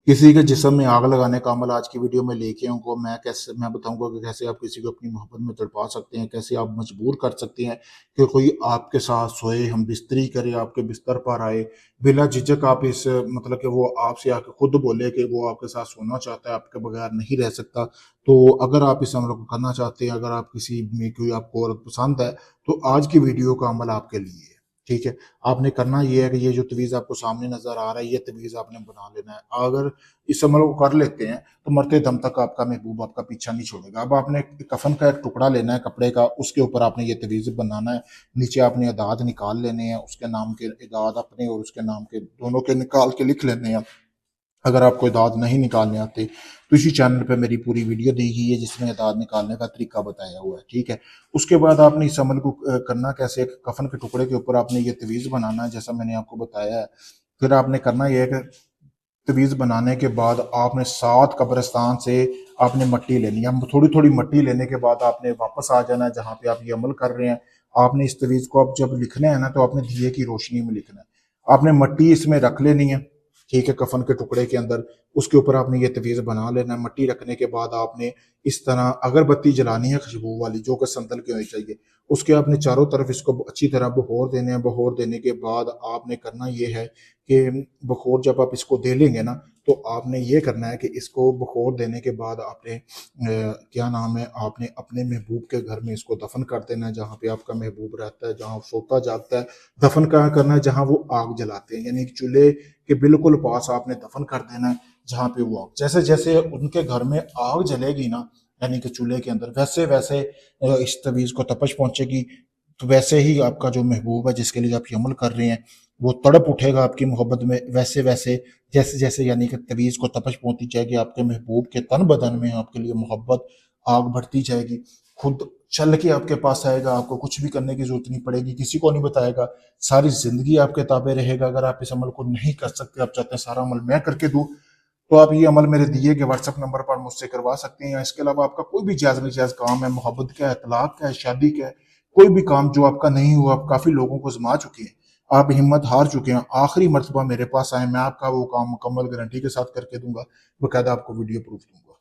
किसी के जिस्म में आग लगाने का अमल आज की वीडियो में लेके आऊँगा। मैं बताऊँगा कि कैसे आप किसी को अपनी मोहब्बत में तड़पा सकते हैं, कैसे आप मजबूर कर सकते हैं कि कोई आपके साथ सोए, हम बिस्तरी करे, आपके बिस्तर पर आए, बिला झिझक आप इस मतलब कि वो आपसे आके खुद बोले कि वो आपके साथ सोना चाहता है, आपके बगैर नहीं रह सकता। तो अगर आप इस अमल को करना चाहते हैं, अगर आप किसी में कोई आपको औरत पसंद है, तो आज की वीडियो का अमल आपके लिए है। ठीक है? आपने करना ये है कि ये जो तवीज़ आपको सामने नज़र आ रहा है, ये तवीज़ आपने बना लेना है। अगर इस अमल को कर लेते हैं तो मरते दम तक आपका महबूब आपका पीछा नहीं छोड़ेगा। अब आपने कफन का एक टुकड़ा लेना है कपड़े का, उसके ऊपर आपने ये तवीज़ बनाना है। नीचे आपने अदाद निकाल लेने हैं, उसके नाम के अदाद अपने और उसके नाम के दोनों के निकाल के लिख लेने हैं। अगर आपको अदाद नहीं निकालने आते तो इसी चैनल पे मेरी पूरी वीडियो दी गई है जिसमें अदाद निकालने का तरीका बताया हुआ है। ठीक है? उसके बाद आपने इस अमल को करना कैसे, एक कफन के टुकड़े के ऊपर आपने ये तवीज़ बनाना है जैसा मैंने आपको बताया है। फिर आपने करना ये है कि तवीज़ बनाने के बाद आपने 7 कब्रिस्तान से आपने मट्टी लेनी है। थोड़ी थोड़ी मट्टी लेने के बाद आपने वापस आ जाना है जहाँ पे आप ये अमल कर रहे हैं। आपने इस तवीज़ को अब जब लिखना है ना, तो आपने दिए की रोशनी में लिखना है। आपने मट्टी इसमें रख लेनी है, ठीक है, कफन के टुकड़े के अंदर। उसके ऊपर आपने ये तवीज़ बना लेना है। मट्टी रखने के बाद आपने इस तरह अगरबत्ती जलानी है खुशबू वाली, जो कि संदल की होनी चाहिए। उसके आपने चारों तरफ इसको अच्छी तरह बखोर देने हैं। बखोर देने के बाद आपने करना ये है कि बखोर जब आप इसको दे लेंगे ना, तो आपने ये करना है कि इसको बखोर देने के बाद आपने क्या नाम है, आपने अपने महबूब के घर में इसको दफन कर देना है, जहाँ पे आपका महबूब रहता है, जहाँ सोता जागता है। दफन कहाँ करना है? जहाँ वो आग जलाते हैं, यानी चूल्हे के बिल्कुल पास आपने दफन कर देना है, जहाँ पे वो आग, जैसे जैसे उनके घर में आग जलेगी ना, यानी कि चूल्हे के अंदर, वैसे वैसे इस तवीज़ को तपश पहुंचेगी। तो वैसे ही आपका जो महबूब है जिसके लिए आप ये अमल कर रहे हैं, वो तड़प उठेगा आपकी मोहब्बत में, वैसे वैसे जैसे जैसे यानी कि तवीज़ को तपश पहुंचती जाएगी, आपके महबूब के तन बदन में आपके लिए मोहब्बत आग बढ़ती जाएगी। खुद चल के आपके पास आएगा, आपको कुछ भी करने की जरूरत नहीं पड़ेगी, किसी को नहीं बताएगा। सारी जिंदगी आपके ताबे रहेगा। अगर आप इस अमल को नहीं कर सकते, आप चाहते हैं सारा अमल मैं करके दूं, तो आप ये अमल मेरे दिए गए व्हाट्सएप नंबर पर मुझसे करवा सकते हैं। या इसके अलावा आपका कोई भी जायज़ नाजायज़ काम है, मोहब्बत का है, तलाक का है, शादी का है, कोई भी काम जो आपका नहीं हुआ, आप काफ़ी लोगों को आज़मा चुके हैं, आप हिम्मत हार चुके हैं, आखिरी मर्तबा मेरे पास आए, मैं आपका वो काम मुकम्मल गारंटी के साथ करके दूंगा, बाकायदा आपको वीडियो प्रूफ दूंगा।